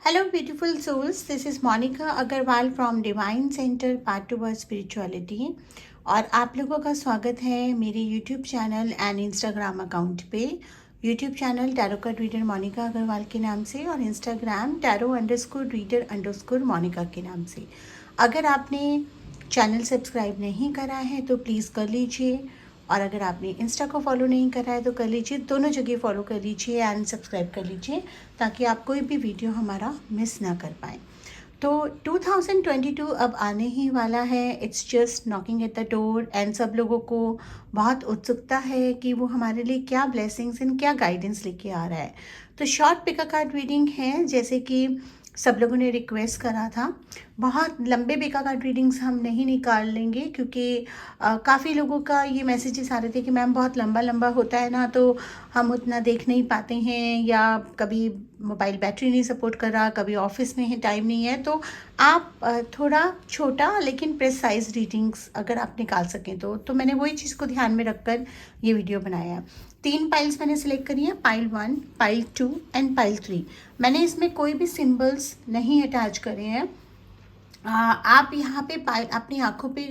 Hello, beautiful souls. This is Monica Agarwal from divine centre path toward spirituality और आप लोगों का स्वागत है मेरे YouTube channel and Instagram account पे। YouTube channel tarot card reader Monica Agarwal के नाम से और इंस्टाग्राम टैरो_रीडर_ मोनिका के नाम से। अगर आपने चैनल सब्सक्राइब नहीं करा है तो प्लीज़ कर लीजिए, और अगर आपने इंस्टा को फॉलो नहीं करा है तो कर लीजिए। दोनों जगह फॉलो कर लीजिए एंड सब्सक्राइब कर लीजिए ताकि आप कोई भी वीडियो हमारा मिस ना कर पाएँ। तो 2022 अब आने ही वाला है। It's just knocking at the door and सब लोगों को बहुत उत्सुकता है कि वो हमारे लिए क्या ब्लेसिंग्स एंड क्या गाइडेंस लेके आ रहा है। तो शॉर्ट पिका कार्ड रीडिंग है, जैसे कि सब लोगों ने रिक्वेस्ट करा था। बहुत लंबे पिका कार्ड रीडिंग्स हम नहीं निकाल लेंगे क्योंकि काफ़ी लोगों का ये मैसेजेस आ रहे थे कि मैम बहुत लंबा लंबा होता है ना, तो हम उतना देख नहीं पाते हैं, या कभी मोबाइल बैटरी नहीं सपोर्ट कर रहा, कभी ऑफिस में है टाइम नहीं है। तो आप थोड़ा छोटा लेकिन प्रिसाइज रीडिंग्स अगर आप निकाल सकें तो मैंने वही चीज़ को ध्यान में रखकर ये वीडियो बनाया है। 3 पाइल्स मैंने सिलेक्ट करी है, पाइल 1, पाइल 2 एंड पाइल 3। मैंने इसमें कोई भी सिंबल्स नहीं अटैच करे हैं। आप यहाँ पे अपनी आँखों पे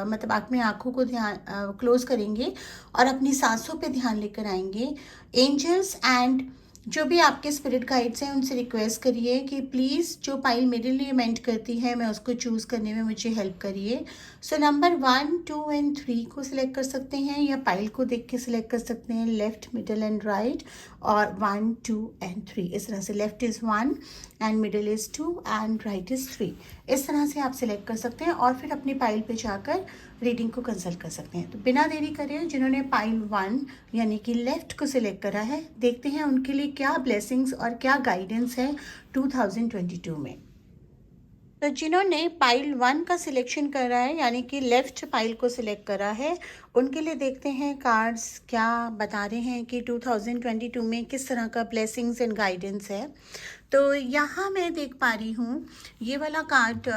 मतलब अपनी आँखों को ध्यान क्लोज करेंगे और अपनी सांसों पे ध्यान लेकर आएंगे। एंजल्स एंड जो भी आपके स्पिरिट गाइड्स हैं उनसे रिक्वेस्ट करिए कि प्लीज़ जो पाइल मेरे लिए मेंट करती है मैं उसको चूज़ करने में मुझे हेल्प करिए। सो नंबर 1, 2 एंड 3 को सिलेक्ट कर सकते हैं, या पाइल को देख के सिलेक्ट कर सकते हैं, लेफ्ट, मिडल एंड राइट, और 1, 2 एंड 3 इस तरह से। Left is 1 and middle is 2 and right is 3। इस तरह से आप सिलेक्ट कर सकते हैं और फिर अपनी पाइल पे जाकर रीडिंग को कंसल्ट कर सकते हैं। तो बिना देरी करे जिन्होंने पाइल 1 यानी कि लेफ्ट को सिलेक्ट करा है, देखते हैं उनके लिए क्या ब्लेसिंग्स और क्या गाइडेंस है 2022 में। तो जिन्होंने पाइल 1 का सिलेक्शन करा है यानी कि लेफ्ट पाइल को सिलेक्ट करा है, उनके लिए देखते हैं कार्ड्स क्या बता रहे हैं कि 2022 में किस तरह का ब्लेसिंग्स एंड गाइडेंस है। तो यहाँ मैं देख पा रही हूँ ये वाला कार्ड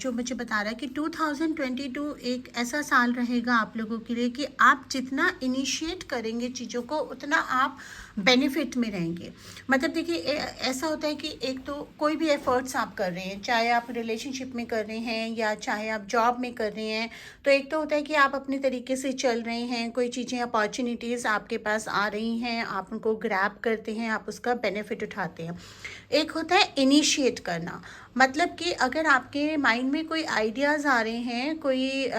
जो मुझे बता रहा है कि 2022 एक ऐसा साल रहेगा आप लोगों के लिए कि आप जितना इनिशिएट करेंगे चीज़ों को उतना आप बेनिफिट में रहेंगे। मतलब देखिए ऐसा होता है कि एक तो कोई भी एफर्ट्स आप कर रहे हैं, चाहे आप रिलेशनशिप में कर रहे हैं या चाहे आप जॉब में कर रहे हैं, तो एक तो होता है कि आप अपने तरीके से चल रहे हैं, कोई चीज़ें अपॉर्चुनिटीज़ आपके पास आ रही हैं, आप उनको ग्रैब करते हैं, आप उसका बेनिफिट उठाते हैं। एक होता है इनिशिएट करना, मतलब कि अगर आपके माइंड में कोई आइडियाज़ आ रहे हैं, कोई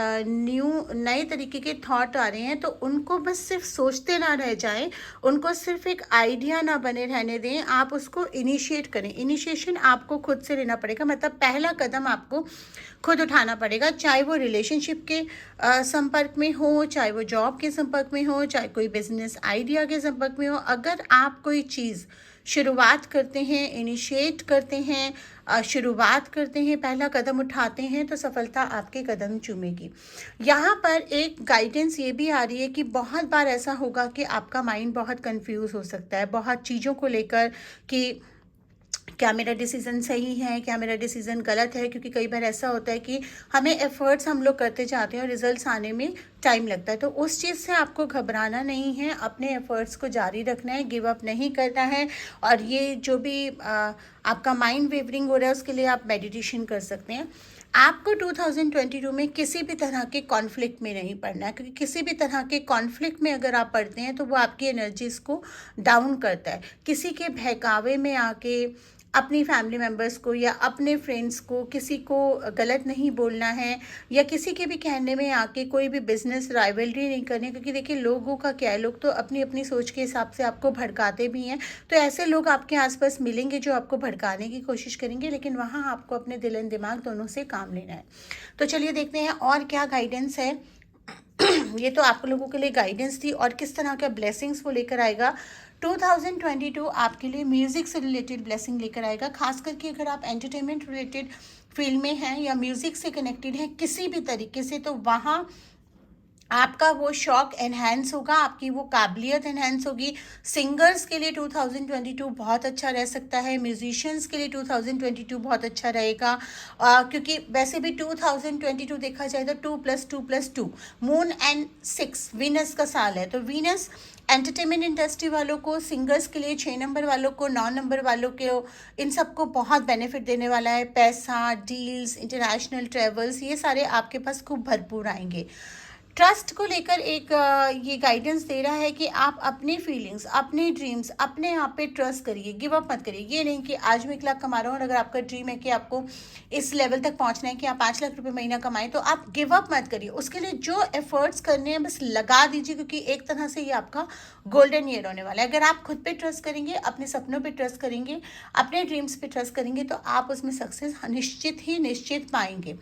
नए तरीके के थॉट आ रहे हैं, तो उनको बस सिर्फ सोचते ना रह जाएं, उनको सिर्फ एक आइडिया ना बने रहने दें, आप उसको इनिशिएट करें। इनिशिएशन आपको खुद से लेना पड़ेगा, मतलब पहला कदम आपको खुद उठाना पड़ेगा, चाहे वो रिलेशनशिप के संपर्क में हो, चाहे वो जॉब के संपर्क में हो, चाहे कोई बिजनेस आइडिया के संपर्क में हो। अगर आप कोई चीज़ शुरुआत करते हैं, इनिशिएट करते हैं, शुरुआत करते हैं, पहला कदम उठाते हैं, तो सफलता आपके कदम चूमेगी। यहाँ पर एक गाइडेंस ये भी आ रही है कि बहुत बार ऐसा होगा कि आपका माइंड बहुत कंफ्यूज हो सकता है बहुत चीज़ों को लेकर कि क्या मेरा डिसीज़न सही है, क्या मेरा डिसीज़न गलत है, क्योंकि कई बार ऐसा होता है कि हमें एफ़र्ट्स हम लोग करते जाते हैं और रिजल्ट्स आने में टाइम लगता है। तो उस चीज़ से आपको घबराना नहीं है, अपने एफ़र्ट्स को जारी रखना है, गिव अप नहीं करना है। और ये जो भी आपका माइंड वेवरिंग हो रहा है उसके लिए आप मेडिटेशन कर सकते हैं। आपको 2022 में किसी भी तरह के कॉन्फ्लिक्ट में नहीं पड़ना है, क्योंकि किसी भी तरह के कॉन्फ्लिक्ट में अगर आप पढ़ते हैं तो वो आपकी एनर्जीज़ को डाउन करता है। किसी के बहकावे में आके अपनी फैमिली मेम्बर्स को या अपने फ्रेंड्स को किसी को गलत नहीं बोलना है, या किसी के भी कहने में आके कोई भी बिजनेस राइवलरी नहीं करनी, क्योंकि देखिए लोगों का क्या है, लोग तो अपनी अपनी सोच के हिसाब से आपको भड़काते भी हैं। तो ऐसे लोग आपके आसपास मिलेंगे जो आपको भड़काने की कोशिश करेंगे, लेकिन वहाँ आपको अपने दिल एंड दिमाग दोनों से काम लेना है। तो चलिए देखते हैं और क्या गाइडेंस है। ये तो आप लोगों के लिए गाइडेंस थी, और किस तरह का ब्लेसिंग्स वो लेकर आएगा 2022 आपके लिए। म्यूज़िक से रिलेटेड ब्लेसिंग लेकर आएगा, खास करके अगर आप एंटरटेनमेंट रिलेटेड फील्ड में हैं या म्यूज़िक से कनेक्टेड हैं किसी भी तरीके से, तो वहाँ आपका वो शौक एनहेंस होगा, आपकी वो काबिलियत एनहेंस होगी। सिंगर्स के लिए 2022 बहुत अच्छा रह सकता है, म्यूजिशियंस के लिए 2022 बहुत अच्छा रहेगा, क्योंकि वैसे भी 2022 देखा जाए तो 2+2+2 मून एंड 6 वीनस का साल है। तो वीनस एंटरटेनमेंट इंडस्ट्री वालों को, सिंगर्स के लिए, 6 नंबर वालों को, 9 नंबर वालों के, इन सबको बहुत बेनिफिट देने वाला है। पैसा, डील्स, इंटरनेशनल ट्रेवल्स, ये सारे आपके पास खूब भरपूर आएंगे। ट्रस्ट को लेकर एक ये गाइडेंस दे रहा है कि आप अपनी फीलिंग्स, अपने ड्रीम्स, अपने आप पे ट्रस्ट करिए, गिव अप मत करिए। ये नहीं कि आज मैं 1 लाख कमा रहा हूँ और अगर आपका ड्रीम है कि आपको इस लेवल तक पहुँचना है कि आप 5 लाख रुपए महीना कमाएं, तो आप गिव अप मत करिए। उसके लिए जो एफर्ट्स करने हैं बस लगा दीजिए, क्योंकि एक तरह से ये आपका गोल्डन ईयर होने वाला है। अगर आप खुद पे ट्रस्ट करेंगे, अपने सपनों पे ट्रस्ट करेंगे, अपने ड्रीम्स पे ट्रस्ट करेंगे, तो आप उसमें सक्सेस निश्चित पाएंगे।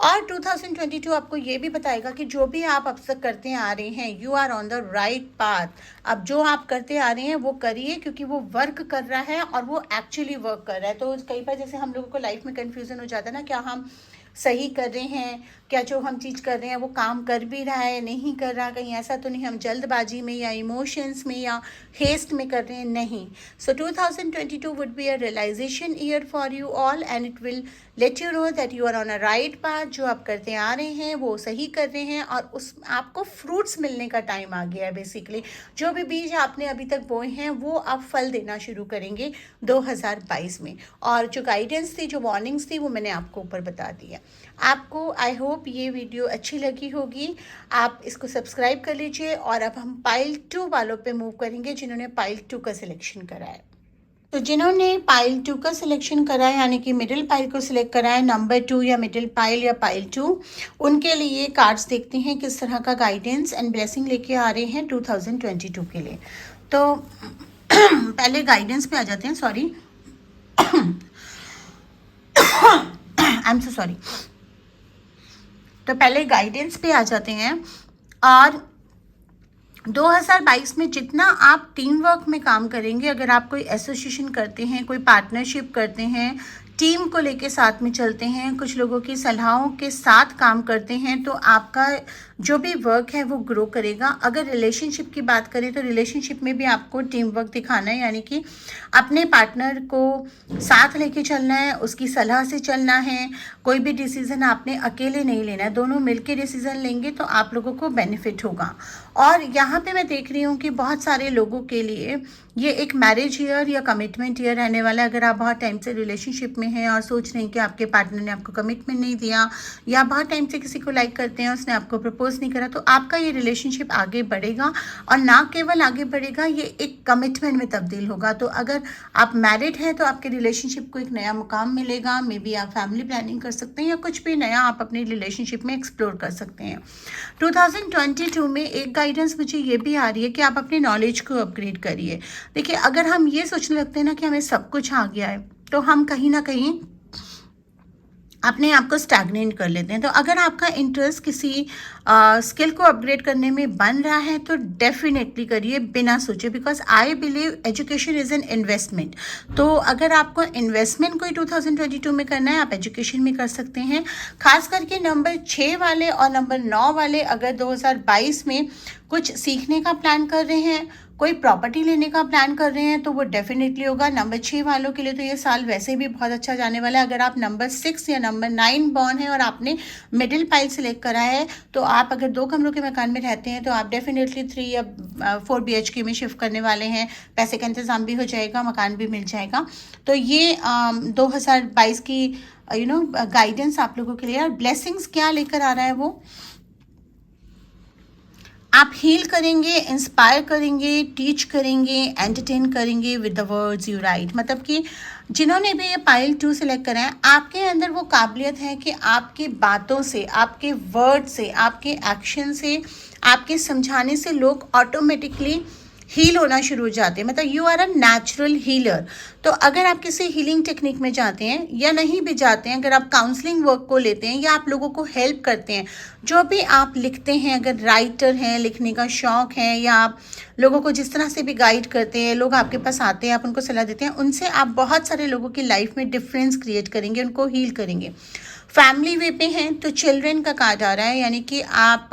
और 2022 आपको ये भी बताएगा कि जो भी आप अब तक करते आ रहे हैं, you are on the right path. अब जो आप करते आ रहे हैं वो करिए, क्योंकि वो वर्क कर रहा है और वो एक्चुअली वर्क कर रहा है। तो कई बार जैसे हम लोगों को लाइफ में कन्फ्यूज़न हो जाता है ना, क्या हम सही कर रहे हैं, क्या जो हम चीज़ कर रहे हैं वो काम कर भी रहा है, नहीं कर रहा, कहीं ऐसा तो नहीं हम जल्दबाजी में या इमोशंस में या हेस्ट में कर रहे हैं, नहीं। So 2022 would be a realization year for you all and it will let you know that you are on a right path. जो आप करते आ रहे हैं वो सही कर रहे हैं और उस आपको फ्रूट्स मिलने का टाइम आ गया है। बेसिकली जो भी बीज आपने अभी तक बोए हैं वो अब फल देना शुरू करेंगे 2022 में। और जो गाइडेंस थी, जो वार्निंग्स थी, वो मैंने आपको ऊपर बता दी है। आपको आई होप ये वीडियो अच्छी लगी होगी। आप इसको सब्सक्राइब कर लीजिए और अब हम पाइल 2 वालों पे मूव करेंगे, जिन्होंने पाइल 2 का सिलेक्शन करा है। तो जिन्होंने पाइल 2 का सिलेक्शन करा है, यानी कि मिडिल पाइल को सिलेक्ट करा है, नंबर 2 या मिडिल पाइल या पाइल 2, उनके लिए कार्ड्स देखते हैं किस तरह का गाइडेंस एंड ब्लेसिंग लेके आ रहे हैं 2022 के लिए। तो पहले गाइडेंस पे आ जाते हैं। Sorry, I am so sorry. तो पहले गाइडेंस पे आ जाते हैं। और 2022 में जितना आप टीम वर्क में काम करेंगे, अगर आप कोई एसोसिएशन करते हैं, कोई पार्टनरशिप करते हैं, टीम को लेके साथ में चलते हैं, कुछ लोगों की सलाहों के साथ काम करते हैं, तो आपका जो भी वर्क है वो ग्रो करेगा। अगर रिलेशनशिप की बात करें तो रिलेशनशिप में भी आपको टीम वर्क दिखाना है, यानी कि अपने पार्टनर को साथ लेके चलना है, उसकी सलाह से चलना है। कोई भी डिसीज़न आपने अकेले नहीं लेना है, दोनों मिलके डिसीज़न लेंगे तो आप लोगों को बेनिफिट होगा। और यहाँ पे मैं देख रही हूँ कि बहुत सारे लोगों के लिए ये एक मैरिज ईयर या कमिटमेंट ईयर रहने वाला है। अगर आप बहुत टाइम से रिलेशनशिप में हैं और सोच रहे हैं कि आपके पार्टनर ने आपको कमिटमेंट नहीं दिया, या बहुत टाइम से किसी को लाइक करते हैं, उसने आपको प्रपोज नहीं करा, तो आपका ये रिलेशनशिप आगे बढ़ेगा। और ना केवल आगे बढ़ेगा, ये एक कमिटमेंट में तब्दील होगा। तो अगर आप मैरिड हैं तो आपके रिलेशनशिप को एक नया मुकाम मिलेगा। मे बी आप फैमिली प्लानिंग कर सकते हैं या कुछ भी नया आप अपनी रिलेशनशिप में एक्सप्लोर कर सकते हैं। 2022 में एक गाइडेंस मुझे ये भी आ रही है कि आप अपनी नॉलेज को अपग्रेड करिए। देखिए, अगर हम ये सोचने लगते हैं ना कि हमें सब कुछ आ गया है, तो हम कहीं ना कहीं अपने आप को स्टैग्नेट कर लेते हैं। तो अगर आपका इंटरेस्ट किसी स्किल को अपग्रेड करने में बन रहा है तो डेफिनेटली करिए बिना सोचे, because I believe education is an investment. तो अगर आपको इन्वेस्टमेंट कोई 2022 में करना है, आप एजुकेशन में कर सकते हैं। खास करके नंबर 6 वाले और नंबर 9 वाले अगर 2022 में कुछ सीखने का प्लान कर रहे हैं, कोई प्रॉपर्टी लेने का प्लान कर रहे हैं, तो वो डेफिनेटली होगा। नंबर 6 वालों के लिए तो ये साल वैसे भी बहुत अच्छा जाने वाला है। अगर आप नंबर 6 या नंबर 9 बॉर्न है और आपने मिडिल पाइल सेलेक्ट करा है, तो आप अगर 2 कमरों के मकान में रहते हैं तो आप डेफिनेटली 3 या 4 BHK में शिफ्ट करने वाले हैं। पैसे का इंतज़ाम भी हो जाएगा, मकान भी मिल जाएगा। तो ये 2022 की गाइडेंस आप लोगों के लिए। और ब्लेसिंग्स क्या लेकर आ रहा है वो, आप हील करेंगे, इंस्पायर करेंगे, टीच करेंगे, एंटरटेन करेंगे with the words you right. मतलब कि जिन्होंने भी ये पाइल 2 सेलेक्ट करा है, आपके अंदर वो काबिलियत है कि आपकी बातों से, आपके वर्ड से, आपके एक्शन से, आपके समझाने से लोग ऑटोमेटिकली हील होना शुरू हो जाते हैं। मतलब you are a natural healer. तो अगर आप किसी हीलिंग टेक्निक में जाते हैं या नहीं भी जाते हैं, अगर आप काउंसलिंग वर्क को लेते हैं या आप लोगों को हेल्प करते हैं, जो भी आप लिखते हैं, अगर राइटर हैं, लिखने का शौक़ है, या आप लोगों को जिस तरह से भी गाइड करते हैं, लोग आपके पास आते हैं, आप उनको सलाह देते हैं, उनसे आप बहुत सारे लोगों की लाइफ में डिफरेंस क्रिएट करेंगे, उनको हील करेंगे। फैमिली वे पे हैं तो चिल्ड्रेन का कार्ड आ रहा है, यानी कि आप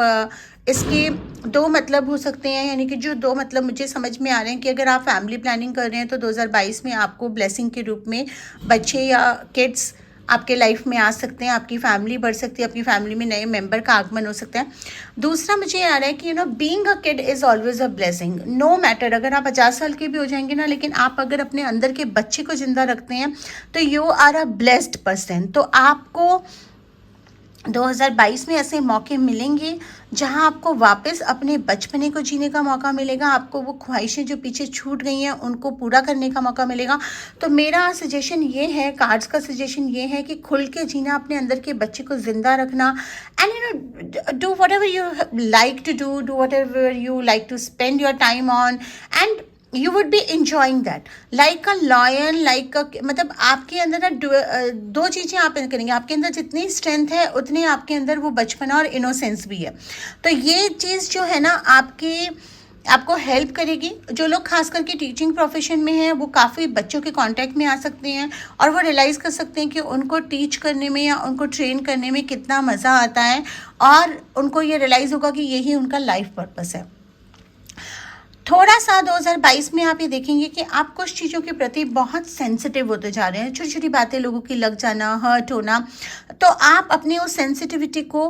इसके 2 मतलब हो सकते हैं। यानी कि जो 2 मतलब मुझे समझ में आ रहे हैं कि अगर आप फैमिली प्लानिंग कर रहे हैं तो 2022 में आपको ब्लेसिंग के रूप में बच्चे या किड्स आपके लाइफ में आ सकते हैं, आपकी फैमिली बढ़ सकती है, आपकी फैमिली में नए मेंबर का आगमन हो सकता है। दूसरा मुझे ये आ रहा है कि being a kid is always a blessing. No matter अगर आप 50 साल के भी हो जाएंगे ना, लेकिन आप अगर अपने अंदर के बच्चे को जिंदा रखते हैं तो you are a blessed person. तो आपको 2022 में ऐसे मौके मिलेंगे जहां आपको वापस अपने बचपने को जीने का मौका मिलेगा, आपको वो ख्वाहिशें जो पीछे छूट गई हैं उनको पूरा करने का मौका मिलेगा। तो मेरा सजेशन ये है, कार्ड्स का सजेशन ये है कि खुल के जीना, अपने अंदर के बच्चे को ज़िंदा रखना, and do whatever you like to do whatever you like to spend your time on, and you would be enjoying that like a lion, like a मतलब आपके अंदर ना दो चीज़ें आप करेंगे। आपके अंदर जितनी स्ट्रेंथ है उतनी आपके अंदर वो बचपना और इनोसेंस भी है। तो ये चीज़ जो है ना आपको हेल्प करेगी। जो लोग खास करके टीचिंग प्रोफेशन में हैं वो काफ़ी बच्चों के कांटेक्ट में आ सकते हैं और वो रियलाइज़ कर सकते हैं कि उनको टीच करने में या उनको ट्रेन करने में कितना मज़ा आता है, और उनको ये रियलाइज़ होगा कि यही उनका लाइफ पर्पस है। थोड़ा सा 2022 में आप ये देखेंगे कि आप कुछ चीज़ों के प्रति बहुत सेंसिटिव होते जा रहे हैं। छोटी छोटी बातें लोगों की लग जाना, हर्ट होना, तो आप अपनी उस सेंसिटिविटी को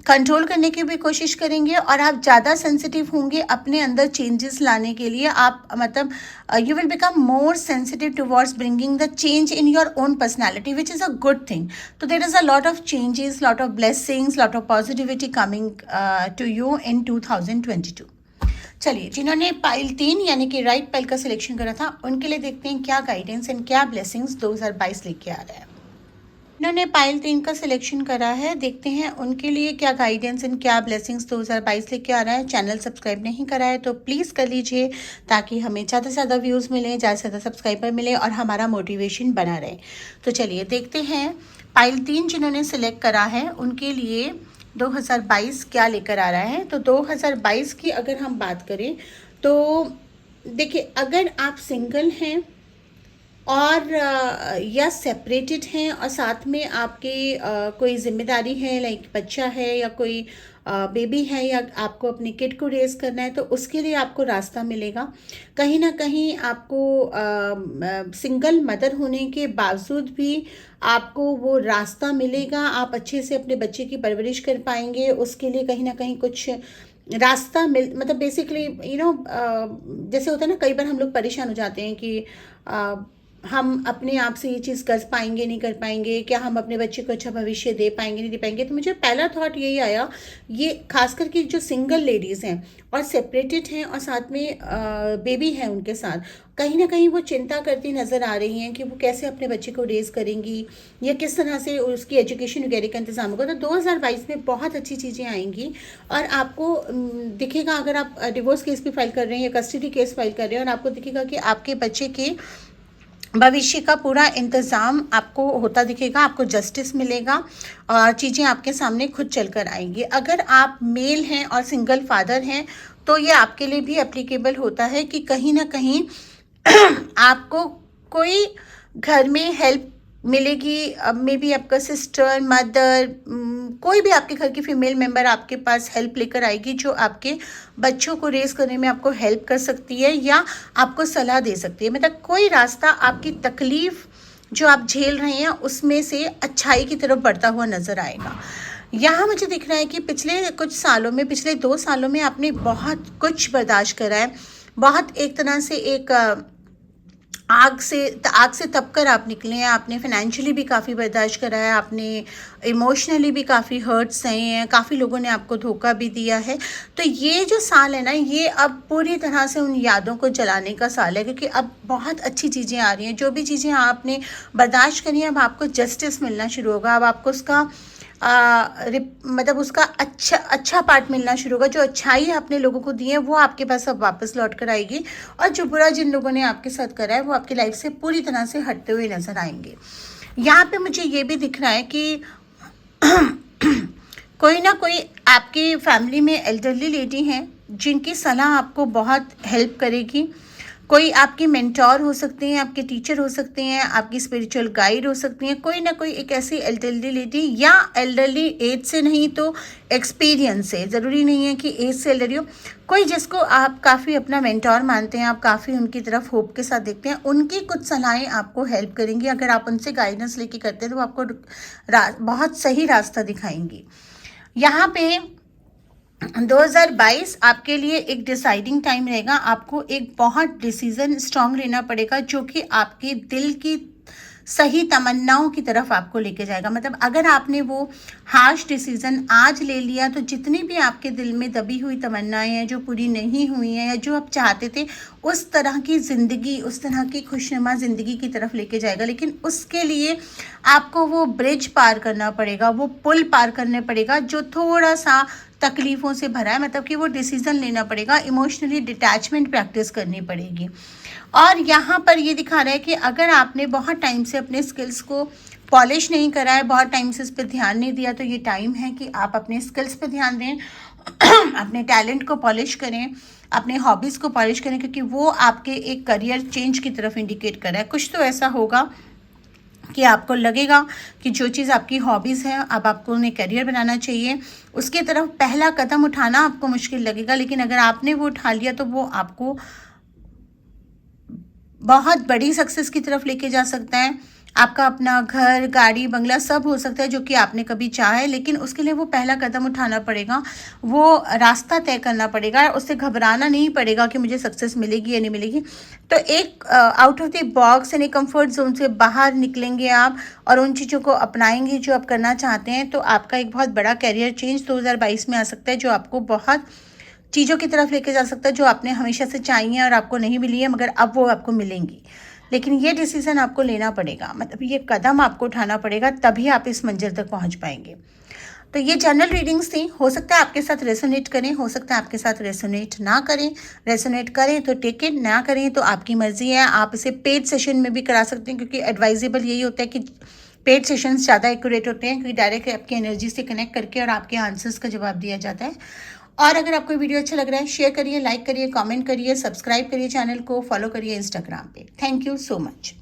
कंट्रोल करने की भी कोशिश करेंगे और आप ज़्यादा सेंसिटिव होंगे अपने अंदर चेंजेस लाने के लिए। आप मतलब you will become more sensitive towards bringing the change in your own personality, which is a good thing. तो there is a lot of changes, lot of blessings, lot of positivity coming to you in 2022। चलिए, जिन्होंने pile 3 यानी कि right pile का selection करा था उनके लिए देखते हैं क्या गाइडेंस एंड क्या ब्लेसिंग्स 2022 लेके आ रहा है। जिन्होंने पाइल 3 का सिलेक्शन करा है, देखते हैं उनके लिए क्या गाइडेंस एंड क्या ब्लेसिंग्स 2022 लेके आ रहा है। चैनल सब्सक्राइब नहीं करा है तो प्लीज़ कर लीजिए ताकि हमें ज़्यादा से ज़्यादा व्यूज़ मिले, ज़्यादा से ज़्यादा सब्सक्राइबर मिले और हमारा मोटिवेशन बना रहे। तो चलिए देखते हैं पाइल 3 जिन्होंने सिलेक्ट करा है उनके लिए 2022 क्या लेकर आ रहा है। तो 2022 की अगर हम बात करें तो देखिए, अगर आप सिंगल हैं और या सेपरेटेड हैं और साथ में आपके कोई जिम्मेदारी है, लाइक बच्चा है या कोई बेबी है या आपको अपनी किड को रेस करना है, तो उसके लिए आपको रास्ता मिलेगा। कहीं ना कहीं आपको सिंगल मदर होने के बावजूद भी आपको वो रास्ता मिलेगा। आप अच्छे से अपने बच्चे की परवरिश कर पाएंगे, उसके लिए कहीं ना कहीं कुछ रास्ता मतलब बेसिकली जैसे होता है ना, कई बार हम लोग परेशान हो जाते हैं कि हम अपने आप से ये चीज़ कर पाएंगे नहीं कर पाएंगे, क्या हम अपने बच्चे को अच्छा भविष्य दे पाएंगे नहीं दे पाएंगे। तो मुझे पहला थॉट यही आया, ये खास करके जो सिंगल लेडीज़ हैं और सेपरेटेड हैं और साथ में बेबी है उनके साथ, कहीं ना कहीं वो चिंता करती नज़र आ रही हैं कि वो कैसे अपने बच्चे को रेज़ करेंगी या किस तरह से उसकी एजुकेशन वगैरह का इंतज़ाम होगा। तो 2022 में बहुत अच्छी चीज़ें आएंगी और आपको दिखेगा, अगर आप डिवोर्स केस भी फाइल कर रहे हैं या कस्टडी केस फाइल कर रहे हैं और आपको दिखेगा कि आपके बच्चे के भविष्य का पूरा इंतज़ाम आपको होता दिखेगा, आपको जस्टिस मिलेगा और चीज़ें आपके सामने खुद चल कर आएंगी। अगर आप मेल हैं और सिंगल फादर हैं तो ये आपके लिए भी एप्लीकेबल होता है कि कहीं ना कहीं आपको कोई घर में हेल्प मिलेगी। मे बी आपका सिस्टर, मदर, कोई भी आपके घर की फीमेल मेंबर आपके पास हेल्प लेकर आएगी जो आपके बच्चों को रेस करने में आपको हेल्प कर सकती है या आपको सलाह दे सकती है। मतलब कोई रास्ता आपकी तकलीफ़ जो आप झेल रहे हैं उसमें से अच्छाई की तरफ बढ़ता हुआ नज़र आएगा। यहाँ मुझे दिख रहा है कि पिछले कुछ सालों में, पिछले 2 सालों में आपने बहुत कुछ बर्दाश्त करा है, बहुत एक तरह से एक आग से तप कर आप निकले हैं। आपने फाइनेंशियली भी काफ़ी बर्दाश्त करा है, आपने इमोशनली भी काफ़ी हर्ट सहे हैं, काफ़ी लोगों ने आपको धोखा भी दिया है। तो ये जो साल है ना, ये अब पूरी तरह से उन यादों को जलाने का साल है, क्योंकि अब बहुत अच्छी चीज़ें आ रही हैं। जो भी चीज़ें आपने बर्दाश्त करी हैं अब आपको जस्टिस मिलना शुरू होगा, अब आपको उसका मतलब उसका अच्छा पार्ट मिलना शुरू होगा। जो अच्छाई अपने लोगों को दी है वो आपके पास अब वापस लौट कर आएगी और जो बुरा जिन लोगों ने आपके साथ करा है वो आपकी लाइफ से पूरी तरह से हटते हुए नजर आएंगे। यहाँ पे मुझे ये भी दिख रहा है कि कोई ना कोई आपकी फैमिली में एल्डरली लेडी हैं जिनकी सलाह आपको बहुत हेल्प करेगी। कोई आपके मेंटोर हो सकते हैं, आपके टीचर हो सकते हैं, आपकी स्पिरिचुअल गाइड हो सकती हैं, कोई ना कोई एक ऐसी एल्डरली लेडी या एल्डरली एज से नहीं तो एक्सपीरियंस से, ज़रूरी नहीं है कि एज से एल्डरली हो, कोई जिसको आप काफ़ी अपना मेंटोर मानते हैं, आप काफ़ी उनकी तरफ होप के साथ देखते हैं, उनकी कुछ सलाहें आपको हेल्प करेंगी। अगर आप उनसे गाइडेंस लेके करते हैं तो आपको बहुत सही रास्ता दिखाएंगी। यहाँ पे 2022 आपके लिए एक डिसाइडिंग टाइम रहेगा। आपको एक बहुत डिसीजन स्ट्रांग लेना पड़ेगा जो कि आपके दिल की सही तमन्नाओं की तरफ आपको लेके जाएगा। मतलब अगर आपने वो हार्श डिसीजन आज ले लिया तो जितनी भी आपके दिल में दबी हुई तमन्नाएं हैं जो पूरी नहीं हुई हैं या जो आप चाहते थे, उस तरह की ज़िंदगी, उस तरह की खुशनुमा ज़िंदगी की तरफ लेके जाएगा। लेकिन उसके लिए आपको वो ब्रिज पार करना पड़ेगा, वो पुल पार करने पड़ेगा जो थोड़ा सा तकलीफ़ों से भरा है। मतलब कि वो डिसीज़न लेना पड़ेगा, इमोशनली डिटैचमेंट प्रैक्टिस करनी पड़ेगी। और यहाँ पर ये दिखा रहा है कि अगर आपने बहुत टाइम से अपने स्किल्स को पॉलिश नहीं करा है, बहुत टाइम से इस पर ध्यान नहीं दिया, तो ये टाइम है कि आप अपने स्किल्स पे ध्यान दें, अपने टैलेंट को पॉलिश करें, अपने हॉबीज़ को पॉलिश करें, क्योंकि वो आपके एक करियर चेंज की तरफ इंडिकेट कर रहा है। कुछ तो ऐसा होगा कि आपको लगेगा कि जो चीज़ आपकी हॉबीज़ है, अब आपको उन्हें करियर बनाना चाहिए, उसकी तरफ पहला कदम उठाना आपको मुश्किल लगेगा। लेकिन अगर आपने वो उठा लिया तो वो आपको बहुत बड़ी सक्सेस की तरफ लेके जा सकता है। आपका अपना घर, गाड़ी, बंगला सब हो सकता है जो कि आपने कभी चाहा है, लेकिन उसके लिए वो पहला कदम उठाना पड़ेगा, वो रास्ता तय करना पड़ेगा। उससे घबराना नहीं पड़ेगा कि मुझे सक्सेस मिलेगी या नहीं मिलेगी। तो एक आउट ऑफ द बॉक्स यानी कंफर्ट जोन से बाहर निकलेंगे आप और उन चीज़ों को अपनाएंगे जो आप करना चाहते हैं, तो आपका एक बहुत बड़ा कैरियर चेंज 2022 में आ सकता है, जो आपको बहुत चीज़ों की तरफ लेके जा सकता है जो आपने हमेशा से चाहिए और आपको नहीं मिली है, मगर अब वो आपको मिलेंगी। लेकिन ये डिसीज़न आपको लेना पड़ेगा, मतलब ये कदम आपको उठाना पड़ेगा, तभी आप इस मंजिल तक पहुंच पाएंगे। तो ये जनरल रीडिंग्स थी। हो सकता है आपके साथ रेसोनेट करें, हो सकता है आपके साथ रेसोनेट ना करें। रेसोनेट करें तो टेक इट, ना करें तो आपकी मर्जी है। आप इसे पेड सेशन में भी करा सकते हैं, क्योंकि एडवाइजेबल यही होता है कि पेड सेशंस ज़्यादा एक्यूरेट होते हैं, क्योंकि डायरेक्ट आपकी एनर्जी से कनेक्ट करके और आपके आंसर्स का जवाब दिया जाता है। और अगर आपको वीडियो अच्छा लग रहा है, शेयर करिए, लाइक करिए, कमेंट करिए, सब्सक्राइब करिए, चैनल को फॉलो करिए इंस्टाग्राम पे। Thank you so much.